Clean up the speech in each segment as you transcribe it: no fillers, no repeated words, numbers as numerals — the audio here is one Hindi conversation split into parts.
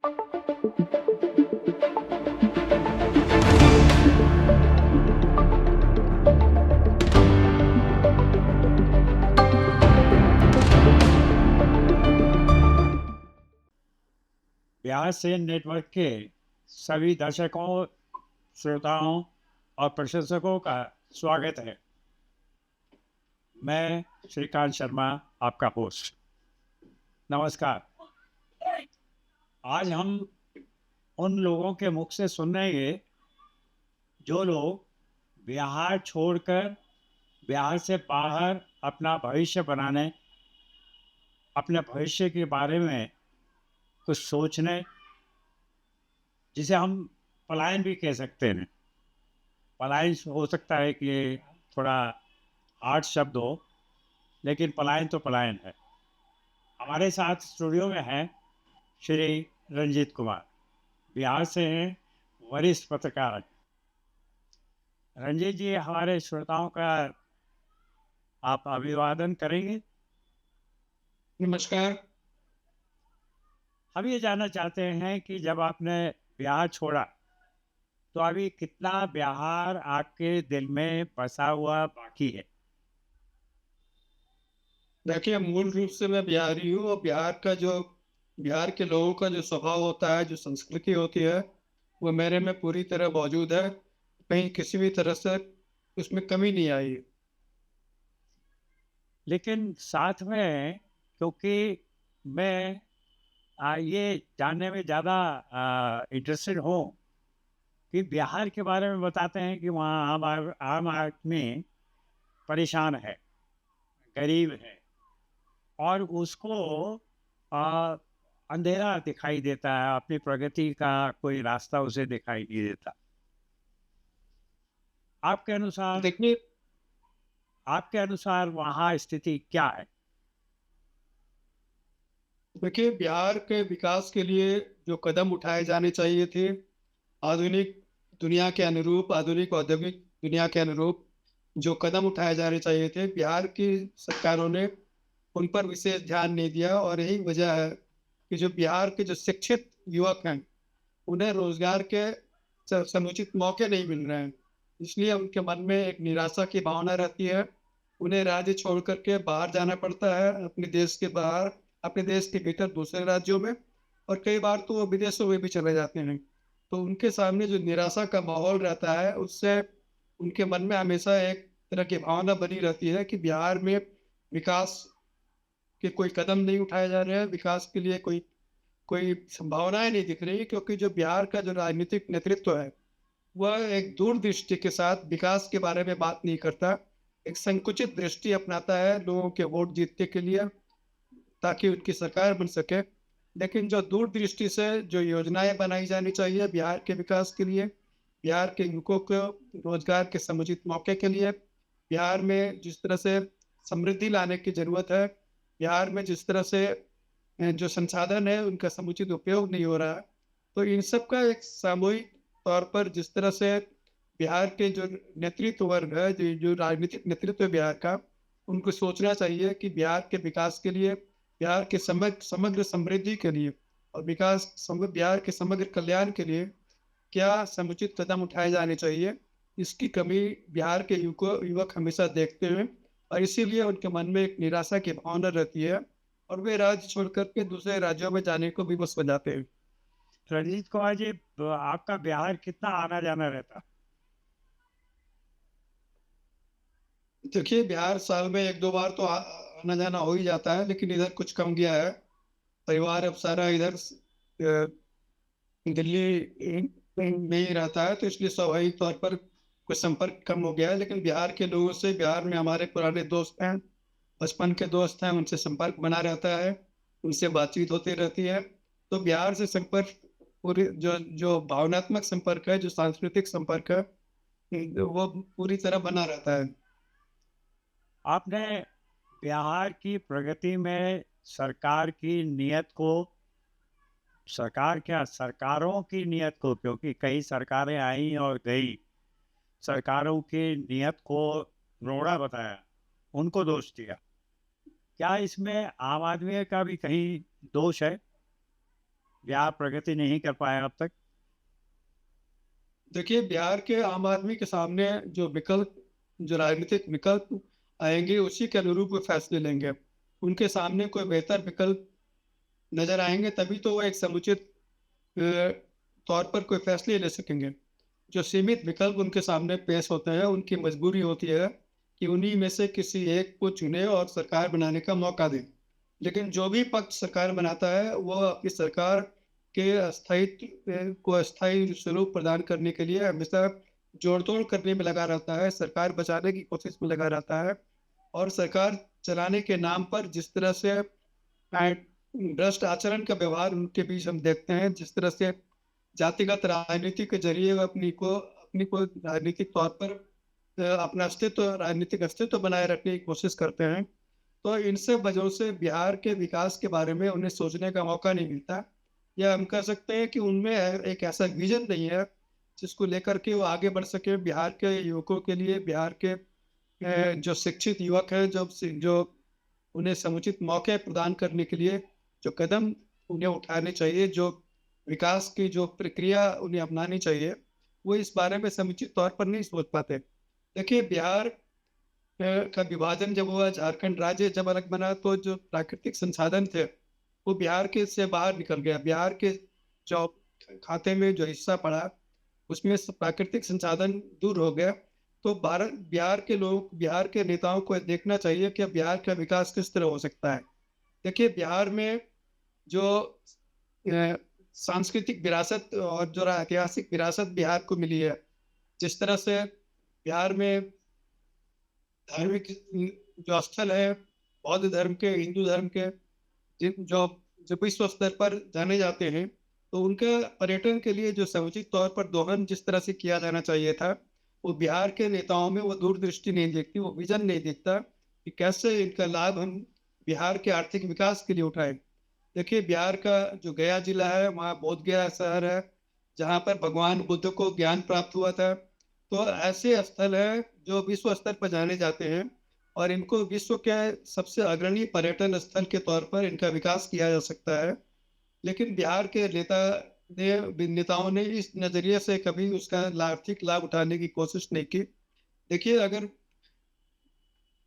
बिहार से नेटवर्क के सभी दर्शकों, श्रोताओं और प्रशंसकों का स्वागत है। मैं श्रीकांत शर्मा, आपका होस्ट। नमस्कार। आज हम उन लोगों के मुख से सुनेंगे जो लोग बिहार छोड़कर बिहार से बाहर अपना भविष्य बनाने, अपने भविष्य के बारे में कुछ सोचने, जिसे हम पलायन भी कह सकते हैं। पलायन हो सकता है कि थोड़ा हार्ड शब्द हो, लेकिन पलायन तो पलायन है। हमारे साथ स्टूडियो में हैं श्री रंजीत कुमार, बिहार से हैं, वरिष्ठ पत्रकार। रंजीत जी, हमारे श्रोताओं का आप अभिवादन करेंगे। नमस्कार। हम ये जानना चाहते हैं कि जब आपने बिहार छोड़ा तो अभी कितना बिहार आपके दिल में बसा हुआ बाकी है? देखिए, मूल रूप से मैं बिहारी हूँ और बिहार के लोगों का जो स्वभाव होता है, जो संस्कृति होती है, वो मेरे में पूरी तरह मौजूद है। कहीं किसी भी तरह से उसमें कमी नहीं आई। लेकिन साथ में, क्योंकि मैं ये जानने में ज़्यादा इंटरेस्टेड हूँ कि बिहार के बारे में बताते हैं कि वहाँ आम आदमी परेशान है, गरीब है, और उसको आ, अंधेरा दिखाई देता है, अपनी प्रगति का कोई रास्ता उसे दिखाई नहीं देता। आपके अनुसार देखिए आपके अनुसार वहाँ स्थिति क्या है? देखिए बिहार के विकास के लिए जो कदम उठाए जाने चाहिए थे, आधुनिक आधुनिक औद्योगिक दुनिया के अनुरूप जो कदम उठाए जाने चाहिए थे, बिहार की सरकारों ने उन पर विशेष ध्यान नहीं दिया। और यही वजह है कि जो बिहार के जो शिक्षित युवक हैं, उन्हें रोजगार के समुचित मौके नहीं मिल रहे हैं। इसलिए उनके मन में एक निराशा की भावना रहती है। उन्हें राज्य छोड़ करके बाहर जाना पड़ता है, अपने देश के बाहर, अपने देश के भीतर दूसरे राज्यों में, और कई बार तो वो विदेशों में भी चले जाते हैं। तो उनके सामने जो निराशा का माहौल रहता है, उससे उनके मन में हमेशा एक तरह की भावना बनी रहती है कि बिहार में विकास के कोई कदम नहीं उठाए जा रहे हैं, विकास के लिए कोई कोई संभावनाएं नहीं दिख रही। क्योंकि जो बिहार का जो राजनीतिक नेतृत्व है, वह एक दूरदृष्टि के साथ विकास के बारे में बात नहीं करता। एक संकुचित दृष्टि अपनाता है लोगों के वोट जीतने के लिए, ताकि उनकी सरकार बन सके। लेकिन जो दूरदृष्टि से जो योजनाएं बनाई जानी चाहिए बिहार के विकास के लिए, बिहार के युवकों को रोजगार के समुचित मौके के लिए, बिहार में जिस तरह से समृद्धि लाने की जरूरत है, बिहार में जिस तरह से जो संसाधन है उनका समुचित उपयोग नहीं हो रहा है। तो इन सब का एक सामूहिक तौर पर जिस तरह से बिहार के जो नेतृत्व वर्ग है, जो राजनीतिक नेतृत्व है बिहार का, उनको सोचना चाहिए कि बिहार के विकास के लिए, बिहार के समग्र समग्र समृद्धि के लिए और बिहार के समग्र कल्याण के लिए क्या समुचित कदम उठाए जाने चाहिए। इसकी कमी बिहार के युवक हमेशा देखते हैं, और इसीलिए उनके मन में एक निराशा की भावना रहती है, और वे राज्य छोड़ करके दूसरे राज्यों में जाने को विवश हो जाते हैं। रंजीत कुमार जी, आपका बिहार कितना आना जाना रहता? देखिए, बिहार साल में एक दो बार तो आना जाना हो ही जाता है, लेकिन इधर कुछ कम गया है। परिवार अब सारा इधर दिल्ली में ही रहता है, तो इसलिए स्वाभाविक तौर पर कुछ संपर्क कम हो गया है। लेकिन बिहार के लोगों से, बिहार में हमारे पुराने दोस्त हैं, बचपन के दोस्त हैं, उनसे संपर्क बना रहता है, उनसे बातचीत होती रहती है। तो बिहार से संपर्क, पूरी जो जो भावनात्मक संपर्क है, जो सांस्कृतिक संपर्क है, वो पूरी तरह बना रहता है। आपने बिहार की प्रगति में सरकारों की नियत को, क्योंकि कई सरकारें आई और गई, सरकारों की नियत को रोड़ा बताया, उनको दोष दिया। क्या इसमें आम आदमी का भी कहीं दोष है? बिहार प्रगति नहीं कर पाया अब तक? देखिए, बिहार के आम आदमी के सामने जो राजनीतिक विकल्प आएंगे, उसी के अनुरूप वो फैसले लेंगे। उनके सामने कोई बेहतर विकल्प नजर आएंगे, तभी तो वो एक समुचित अ, तौर पर कोई फैसले ले सकेंगे। जो सीमित विकल्प उनके सामने पेश होते हैं, उनकी मजबूरी होती है कि उन्हीं में से किसी एक को चुने और सरकार बनाने का मौका दें। लेकिन जो भी पक्ष सरकार बनाता है, वो अपनी सरकार के स्थायित्व को अस्थायी स्वरूप प्रदान करने के लिए हमेशा जोड़ तोड़ करने में लगा रहता है, सरकार बचाने की कोशिश में लगा रहता है। और सरकार चलाने के नाम पर जिस तरह से भ्रष्ट आचरण का व्यवहार उनके बीच हम देखते हैं, जिस तरह से जातिगत राजनीति के जरिए अपनी को राजनीतिक तौर पर अपना राजनीतिक अस्तित्व बनाए रखने की कोशिश करते हैं। तो इन सब वजहों से बिहार के विकास के बारे में उन्हें सोचने का मौका नहीं मिलता, या हम कह सकते हैं कि उनमें एक ऐसा विजन नहीं है जिसको लेकर के वो आगे बढ़ सके। बिहार के युवकों के लिए, बिहार के जो शिक्षित युवक हैं, जो उन्हें समुचित मौके प्रदान करने के लिए जो कदम उन्हें उठाने चाहिए, जो विकास की जो प्रक्रिया उन्हें अपनानी चाहिए, वो इस बारे में समुचित तौर पर नहीं सोच पाते। देखिए, बिहार का विभाजन जब हुआ, झारखंड राज्य जब अलग बना, तो जो प्राकृतिक संसाधन थे वो बिहार के से बाहर निकल गया। बिहार के जो खाते में जो हिस्सा पड़ा, उसमें से प्राकृतिक संसाधन दूर हो गया। तो बिहार के नेताओं को देखना चाहिए कि बिहार का विकास किस तरह हो सकता है। देखिए, बिहार में जो अ, सांस्कृतिक विरासत और जो ऐतिहासिक विरासत बिहार को मिली है, जिस तरह से बिहार में धार्मिक जो स्थल है, बौद्ध धर्म के, हिंदू धर्म के, जो जो विश्व स्तर पर जाने जाते हैं, तो उनका पर्यटन के लिए जो समुचित तौर पर दोहन जिस तरह से किया जाना चाहिए था, वो बिहार के नेताओं में वो दूरदृष्टि नहीं दिखती, वो विजन नहीं दिखता कि कैसे इनका लाभ हम बिहार के आर्थिक विकास के लिए उठाएं। देखिए, बिहार का जो गया जिला है, वहाँ बोध गया शहर है, जहाँ पर भगवान बुद्ध को ज्ञान प्राप्त हुआ था। तो ऐसे स्थल है जो विश्व स्तर पर जाने जाते हैं, और इनको विश्व के सबसे अग्रणी पर्यटन स्थल के तौर पर इनका विकास किया जा सकता है। लेकिन बिहार के नेताओं ने इस नजरिए से कभी उसका आर्थिक लाभ उठाने की कोशिश नहीं की। देखिए, अगर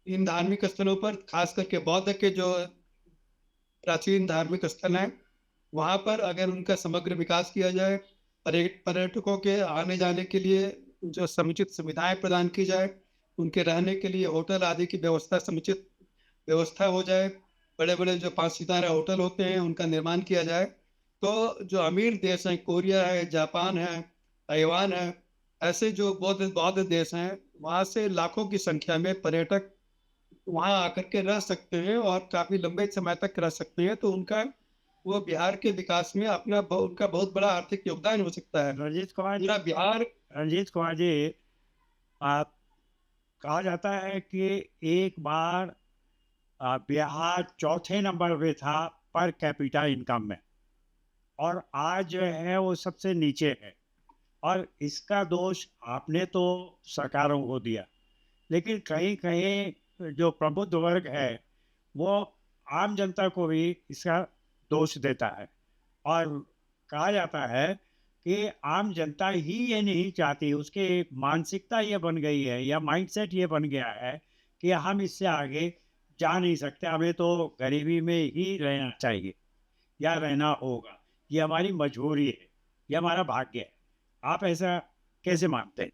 इन धार्मिक स्थलों पर, खास करके बौद्ध के जो प्राचीन धार्मिक स्थल हैं, वहाँ पर अगर उनका समग्र विकास किया जाए, पर्यटकों के आने जाने के लिए जो समुचित सुविधाएं प्रदान की जाए, उनके रहने के लिए होटल आदि की समुचित व्यवस्था हो जाए, बड़े बड़े जो 5 सितारा होटल होते हैं उनका निर्माण किया जाए, तो जो अमीर देश हैं, कोरिया है, जापान है, ताइवान है, ऐसे जो बौद्ध बौद्ध देश हैं, वहाँ से लाखों की संख्या में पर्यटक वहाँ आकर के रह सकते हैं और काफी लंबे समय तक रह सकते हैं। तो उनका वो बिहार के विकास में उनका बहुत बड़ा आर्थिक योगदान हो सकता है। रंजीत कुमार जी, पूरा बिहार रंजीत कुमार जी, आप कहा जाता है कि एक बार बिहार चौथे नंबर पे था पर कैपिटा इनकम में, और आज जो है वो सबसे नीचे है। और इसका दोष आपने तो सरकारों को दिया, लेकिन कहीं कहीं जो प्रबुद्ध वर्ग है वो आम जनता को भी इसका दोष देता है। और कहा जाता है कि आम जनता ही ये नहीं चाहती, उसकी मानसिकता ये बन गई है या माइंडसेट ये बन गया है कि हम इससे आगे जा नहीं सकते, हमें तो गरीबी में ही रहना चाहिए या रहना होगा, ये हमारी मजबूरी है, ये हमारा भाग्य है। आप ऐसा कैसे मानते हैं?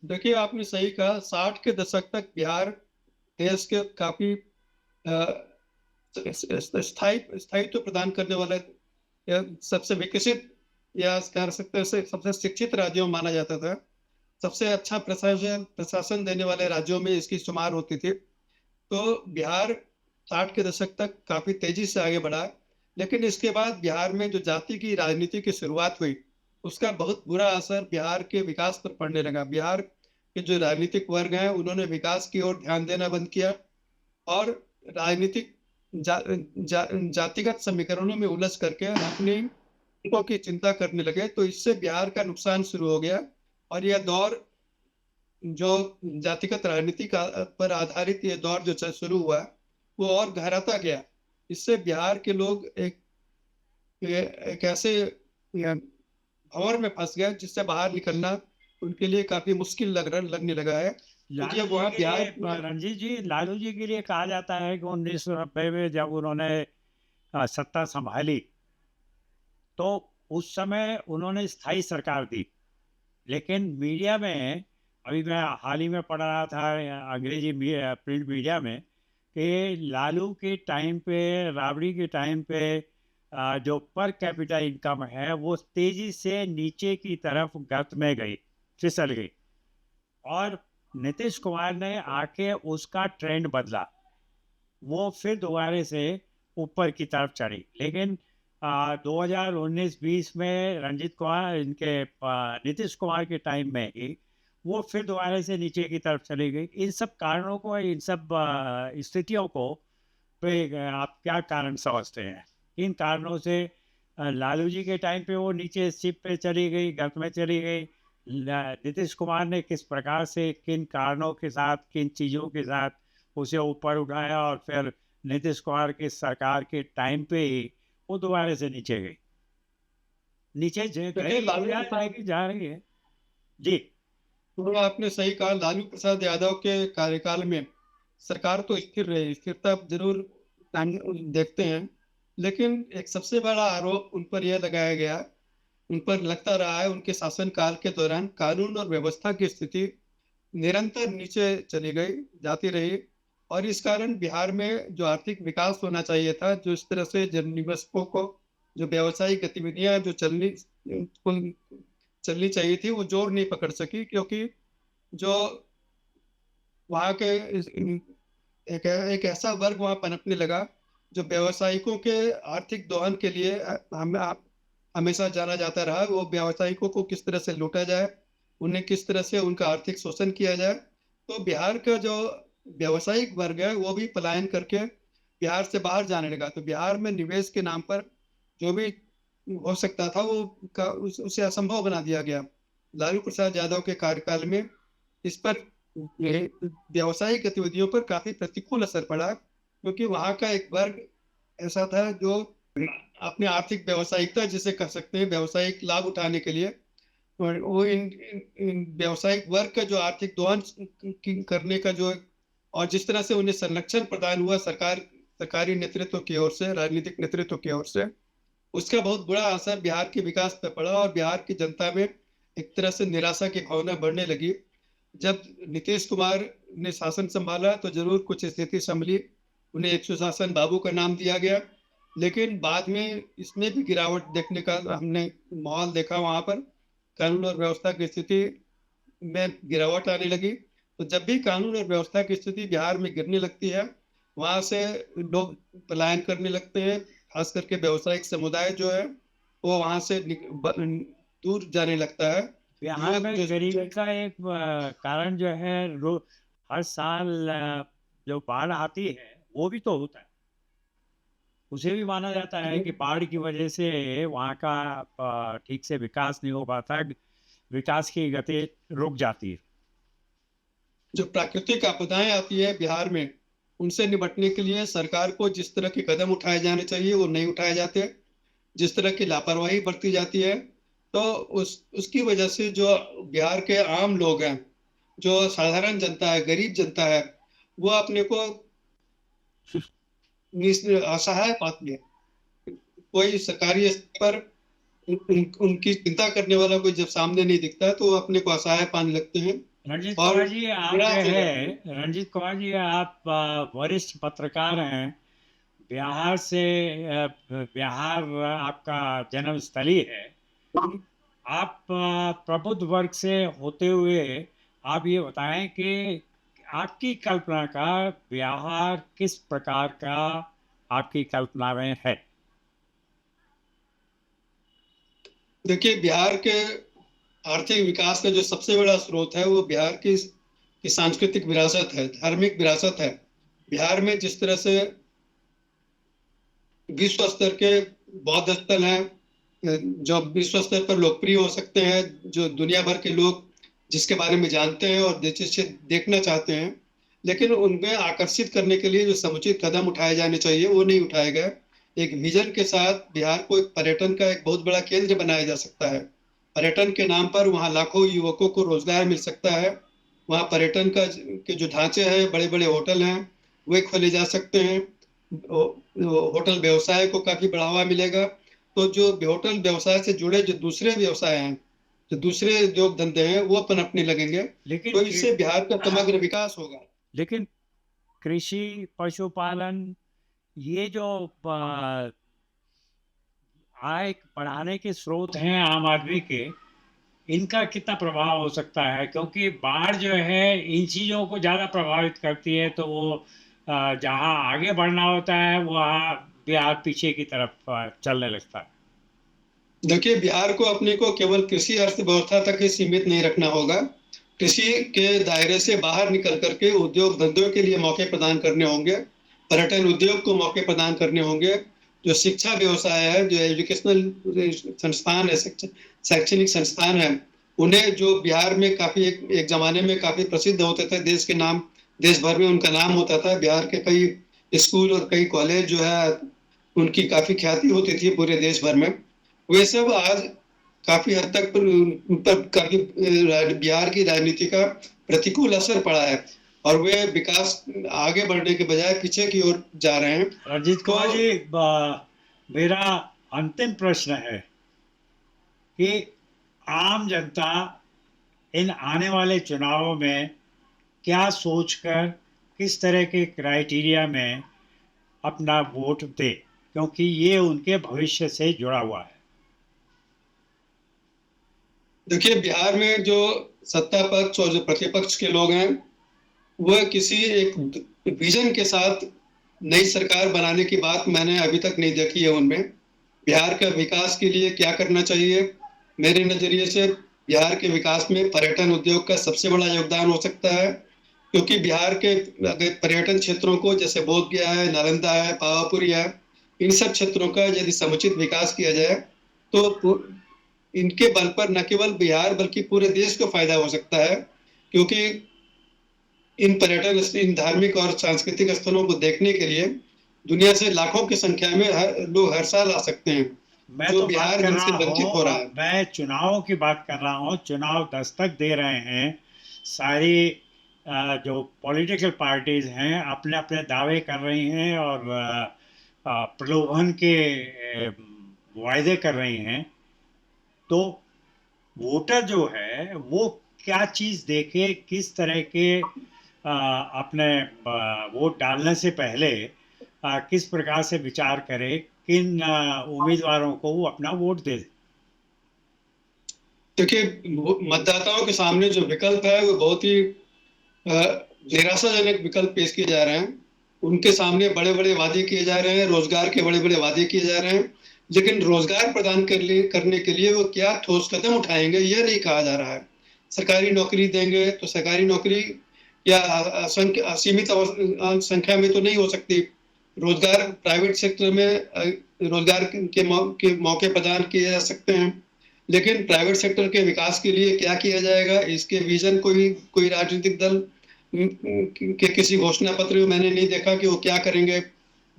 देखिए, आपने सही कहा, 60 के दशक तक बिहार देश के काफी स्थायित्व प्रदान करने वाला सबसे विकसित, या कह सकते हैं सबसे शिक्षित राज्यों में माना जाता था। सबसे अच्छा प्रशासन देने वाले राज्यों में इसकी शुमार होती थी। तो बिहार 60 के दशक तक काफी तेजी से आगे बढ़ा, लेकिन इसके बाद बिहार में जो जाति की राजनीति की शुरुआत हुई, उसका बहुत बुरा असर बिहार के विकास पर पड़ने लगा। बिहार के जो राजनीतिक वर्ग हैं, उन्होंने विकास की ओर ध्यान देना बंद किया और राजनीतिक जातिगत समीकरणों में उलझ करके अपने हितों की चिंता करने लगे। तो इससे बिहार का नुकसान शुरू हो गया, और यह दौर जो जातिगत राजनीति का पर आधारित ये दौर जो शुरू हुआ, वो और गहराता गया। इससे बिहार के लोग एक ये एक ऐसे भंवर में फंस गया जिससे बाहर निकलना उनके लिए काफी मुश्किल लगने लगा है। तो लालू जब जी वहाँ के लिए बिहार रणजीत जी, लालू जी के लिए कहा जाता है कि 1990 में जब उन्होंने सत्ता संभाली, तो उस समय उन्होंने स्थायी सरकार दी। लेकिन मीडिया में, अभी मैं हाल ही में पढ़ रहा था अंग्रेजी प्रिंट मीडिया में, कि लालू के टाइम पे, राबड़ी के टाइम पे जो पर कैपिटा इनकम है वो तेजी से नीचे की तरफ गर्त में गई, फिसल गई। और नीतीश कुमार ने आके उसका ट्रेंड बदला, वो फिर दोबारा से ऊपर की तरफ चढ़ी। लेकिन 2019-20 में रंजीत कुमार, इनके नीतीश कुमार के टाइम में ही वो फिर दोबारा से नीचे की तरफ चली गई। इन सब कारणों को, इन सब स्थितियों को पे आप क्या कारण समझते हैं? किन कारणों से लालू जी के टाइम पे वो नीचे शिप पे चली गई, गर्त में चली गई? नीतीश कुमार ने किस प्रकार से, किन कारणों के साथ, किन चीज़ों के साथ उसे ऊपर उठाया, और फिर नीतीश कुमार की सरकार के टाइम पे ही वो दोबारा से नीचे गई, नीचे देखिए, गई लालू या प्रसाद, जाएगी, जा रही है? जी। तो आपने सही कहा, लालू प्रसाद यादव के कार्यकाल में सरकार तो स्थिर रही, स्थिरता जरूर देखते हैं, लेकिन एक सबसे बड़ा आरोप उन पर यह लगाया गया, उन पर लगता रहा है, उनके शासनकाल के दौरान कानून और व्यवस्था की स्थिति निरंतर नीचे चली गई, जाती रही। और इस कारण बिहार में जो आर्थिक विकास होना चाहिए था, जो इस तरह से जन निवेशकों को जो व्यावसायिक गतिविधियां जो चलनी चाहिए थी, वो जोर नहीं पकड़ सकी, क्योंकि जो वहाँ के एक ऐसा वर्ग वहाँ पनपने लगा जो व्यावसायिकों के आर्थिक दोहन के लिए हमेशा जाना जाता रहा। वो व्यावसायिकों को किस तरह से लूटा जाए, उन्हें किस तरह से उनका आर्थिक शोषण किया जाए। तो बिहार का जो व्यावसायिक वर्ग है वो भी पलायन करके बिहार से बाहर जाने लगा। तो बिहार में निवेश के नाम पर जो भी हो सकता था वो उसे असंभव बना दिया गया। लालू प्रसाद यादव के कार्यकाल में इस पर व्यावसायिक गतिविधियों पर काफी प्रतिकूल असर पड़ा, क्योंकि वहां का एक वर्ग ऐसा था जो अपनी आर्थिक व्यावसायिकता जिसे कह सकते हैं, व्यावसायिक लाभ उठाने के लिए, और वो इन व्यावसायिक वर्ग का जो आर्थिक दोहन करने का जो, और जिस तरह से उन्हें संरक्षण प्रदान हुआ सरकारी नेतृत्व की ओर से, राजनीतिक नेतृत्व की ओर से, उसका बहुत बुरा असर बिहार के विकास पर पड़ा। और बिहार की जनता में एक तरह से निराशा की भावना बढ़ने लगी। जब नीतीश कुमार ने शासन संभाला तो जरूर कुछ स्थिति संभली, उन्हें एक सुशासन बाबू का नाम दिया गया, लेकिन बाद में इसमें भी गिरावट देखने का हमने माहौल देखा। वहां पर कानून और व्यवस्था की स्थिति में गिरावट आने लगी। तो जब भी कानून और व्यवस्था की स्थिति बिहार में गिरने लगती है, वहां से लोग पलायन करने लगते हैं, खास करके व्यावसायिक समुदाय जो है वो वहां से दूर जाने लगता है। बिहार में गरीबी का एक कारण जो है, हर साल जो बाढ़ आती है वो भी तो होता है। उसे भी माना जाता है कि बाढ़ की वजह से वहाँ का ठीक से विकास नहीं हो पाता, विकास की गति रुक जाती है। जो प्राकृतिक आपदाएं आती है बिहार में, उनसे निपटने के लिए सरकार को जिस तरह के कदम उठाए जाने चाहिए वो नहीं उठाए जाते, जिस तरह की लापरवाही बरती जाती है। तो उसकी वजह से जो बिहार के आम लोग हैं, जो साधारण जनता है, गरीब जनता है, वो अपने को असहाय पाती है। कोई सरकारी स्तर पर उनकी चिंता करने वाला कोई जब सामने नहीं दिखता तो वो अपने को असहाय पाने लगते हैं। रणजीत और कुमार जी, आप जो है, रणजीत कुमार जी, आप वरिष्ठ पत्रकार हैं, बिहार से, बिहार आपका जन्मस्थली है। आप प्रबुद्ध वर्ग से होते हुए आप ये बताएं कि आपकी कल्पना का बिहार किस प्रकार का आपकी कल्पना में है? देखिए, बिहार के आर्थिक विकास का जो सबसे बड़ा स्रोत है वो बिहार की सांस्कृतिक विरासत है, धार्मिक विरासत है। बिहार में जिस तरह से विश्व स्तर के बौद्ध स्थल हैं जो विश्व स्तर पर लोकप्रिय हो सकते हैं, जो दुनिया भर के लोग जिसके बारे में जानते हैं और जिसे देखना चाहते हैं, लेकिन उनमें आकर्षित करने के लिए जो समुचित कदम उठाए जाने चाहिए वो नहीं उठाए गए। एक विजन के साथ बिहार को एक पर्यटन का एक बहुत बड़ा केंद्र बनाया जा सकता है। पर्यटन के नाम पर वहाँ लाखों युवकों को रोजगार मिल सकता है। वहाँ पर्यटन का के जो ढांचे हैं, बड़े बड़े होटल हैं, वे खोले जा सकते हैं। होटल व्यवसाय को काफी बढ़ावा मिलेगा। तो जो होटल व्यवसाय से जुड़े जो दूसरे व्यवसाय हैं, जो दूसरे उद्योग धंधे हैं, वो पनपने लगेंगे। लेकिन तो इससे बिहार का समग्र विकास होगा। लेकिन कृषि, पशुपालन, ये जो आय बढ़ाने के स्रोत हैं आम आदमी के, इनका कितना प्रभाव हो सकता है? क्योंकि बाढ़ जो है इन चीज़ों को ज़्यादा प्रभावित करती है, तो वो जहाँ आगे बढ़ना होता है वहाँ बिहार पीछे की तरफ चलने लगता है। देखिए, बिहार को अपने को केवल कृषि अर्थव्यवस्था तक ही सीमित नहीं रखना होगा। कृषि के दायरे से बाहर निकल करके उद्योग धंधों के लिए मौके प्रदान करने होंगे। पर्यटन उद्योग को मौके प्रदान करने होंगे। जो शिक्षा व्यवसाय है, जो एजुकेशनल संस्थान है, शैक्षणिक संस्थान है, उन्हें जो बिहार में काफी एक जमाने में काफी प्रसिद्ध होते थे, देश के नाम, देश भर में उनका नाम होता था। बिहार के कई स्कूल और कई कॉलेज जो है, उनकी काफी ख्याति होती थी पूरे देश भर में। वे सब आज काफी हद तक पर काफी बिहार की राजनीति का प्रतिकूल असर पड़ा है, और वे विकास आगे बढ़ने के बजाय पीछे की ओर जा रहे हैं। रंजीत तो कुमार जी, मेरा अंतिम प्रश्न है कि आम जनता इन आने वाले चुनावों में क्या सोचकर, किस तरह के क्राइटेरिया में अपना वोट दे, क्योंकि ये उनके भविष्य से जुड़ा हुआ है। देखिए, बिहार में जो सत्ता पक्ष और जो प्रतिपक्ष के लोग हैं, वह किसी एक विजन के साथ नई सरकार बनाने की बात मैंने अभी तक नहीं देखी है उनमें। बिहार के विकास के लिए क्या करना चाहिए? मेरे नजरिए से बिहार के विकास में पर्यटन उद्योग का सबसे बड़ा योगदान हो सकता है, क्योंकि बिहार के पर्यटन क्षेत्रों को, जैसे बोध गया है, नालंदा है, पावापुरी है, इन सब क्षेत्रों का यदि समुचित विकास किया जाए तो इनके बल पर न केवल बिहार बल्कि पूरे देश को फायदा हो सकता है। क्योंकि इन धार्मिक और सांस्कृतिक स्थलों को देखने के लिए दुनिया से लाखों की संख्या में लोग हर साल आ सकते हैं, मैं जो तो बात बिहार कर इनसे रहा वंचित हो रहा है। मैं चुनावों की बात कर रहा हूँ। चुनाव दस्तक दे रहे हैं, सारी जो पॉलिटिकल पार्टीज हैं अपने अपने दावे कर रही हैं और प्रलोभन के वायदे कर रही हैं। तो वोटर जो है वो क्या चीज़ देखे, किस तरह के अपने वोट डालने से पहले किस प्रकार से विचार करे, किन उम्मीदवारों को वो अपना वोट दे? देखिए, मतदाताओं के सामने जो विकल्प है वो बहुत ही निराशाजनक विकल्प पेश किए जा रहे हैं। उनके सामने बड़े बड़े वादे किए जा रहे हैं, रोजगार के बड़े बड़े वादे किए जा रहे हैं, लेकिन रोजगार प्रदान करने के लिए वो क्या ठोस कदम उठाएंगे, ये नहीं कहा जा रहा है। सरकारी नौकरी देंगे तो सरकारी नौकरी या असीमित संख्या में तो नहीं हो सकती। रोजगार प्राइवेट सेक्टर में रोजगार के मौके प्रदान किए जा सकते हैं, लेकिन प्राइवेट सेक्टर के विकास के लिए क्या किया जाएगा, इसके विजन कोई राजनीतिक दल के किसी घोषणा पत्र में मैंने नहीं देखा कि वो क्या करेंगे।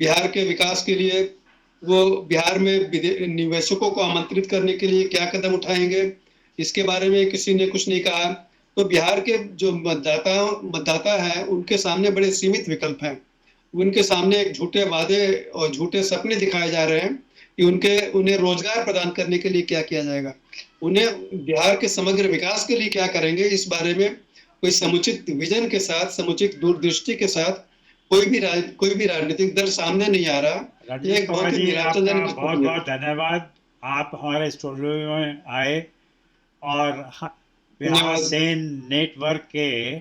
बिहार के विकास के लिए वो बिहार में निवेशकों को आमंत्रित करने के लिए क्या कदम उठाएंगे, इसके बारे में किसी ने कुछ नहीं कहा। तो बिहार के जो मतदाता है, उनके सामने बड़े सीमित विकल्प हैं। उनके सामने एक झूठे वादे और झूठे सपने दिखाए जा रहे हैं कि उन्हें रोजगार प्रदान करने के लिए क्या किया जाएगा, उन्हें बिहार के समग्र विकास के लिए क्या करेंगे, इस बारे में कोई समुचित विजन के साथ, समुचित दूरदृष्टि के साथ कोई भी राजनीतिक दल सामने नहीं आ रहा। रंजीत एक कुमार बहुत ही जी, आपका निराशाजनक बहुत स्थिति है। बहुत धन्यवाद। आप हमारे स्टूडियो में आए और बिहार धन्यवाद। सेन नेटवर्क के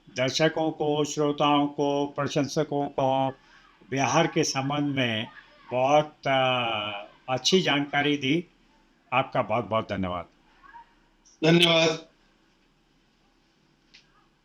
दर्शकों को, श्रोताओं को, प्रशंसकों को बिहार के संबंध में बहुत अच्छी जानकारी दी। आपका बहुत बहुत धन्यवाद। धन्यवाद।